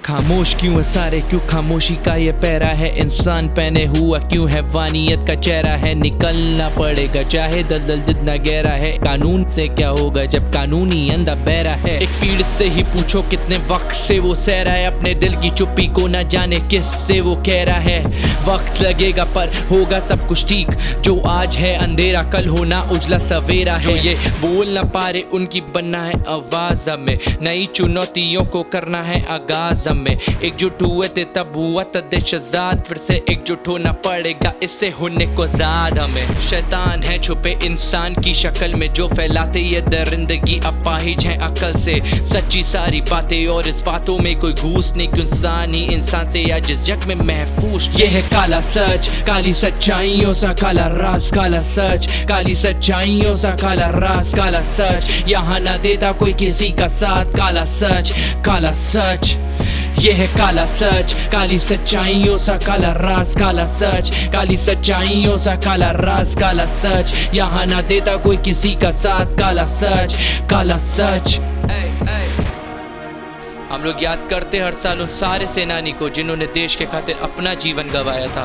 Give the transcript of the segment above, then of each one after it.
खामोश क्यों है सारे, क्यों खामोशी का ये पैरा है, इंसान पहने हुआ क्यों है वानियत का चेहरा है, निकलना पड़ेगा चाहे दलदल जितना गहरा है, कानून से क्या होगा जब कानूनी अंधा बहरा है। एक पीड़ से ही पूछो कितने वक्त से वो सह रहा है, अपने दिल की चुप्पी को न जाने किस से वो कह रहा है। वक्त लगेगा पर होगा सब कुछ ठीक, जो आज है अंधेरा कल होना उजला सवेरा है। ये बोल न पा रहे उनकी बनना है आवाज में, नई चुनौतियों को करना है आगाज में। एकजुट हुए थे तब हुआ था देश आजाद, फिर से एकजुट होना पड़ेगा इससे होने को आजाद हमें। शैतान है छुपे इंसान की शक्ल में, जो फैलाते ये दरिंदगी अपाहिज है अकल से। सच्ची सारी बातें और इस बातों में कोई घूस नहीं, क्यों इंसान ही इंसान से या जिस जग में महफूज। ये है काला सच, काली सच्चाइयों सा काला राज, काला सच, काली सच्चाइयों सा काला राज, काला सच। यहाँ ना देता कोई किसी का साथ, काला सच, काला सच। ये है काला सच, काली सच्चाइयों सा काला राज, काला सच, काली सच्चाइयों सा काला राज, काला सच। यहाँ ना देता कोई किसी का साथ, काला सच, काला सच। हम लोग याद करते हर साल उन सारे सेनानी को जिन्होंने देश के खातिर अपना जीवन गंवाया था,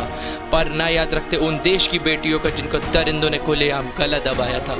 पर ना याद रखते उन देश की बेटियों को जिनको दरिंदों ने खुलेआम गला दबाया था।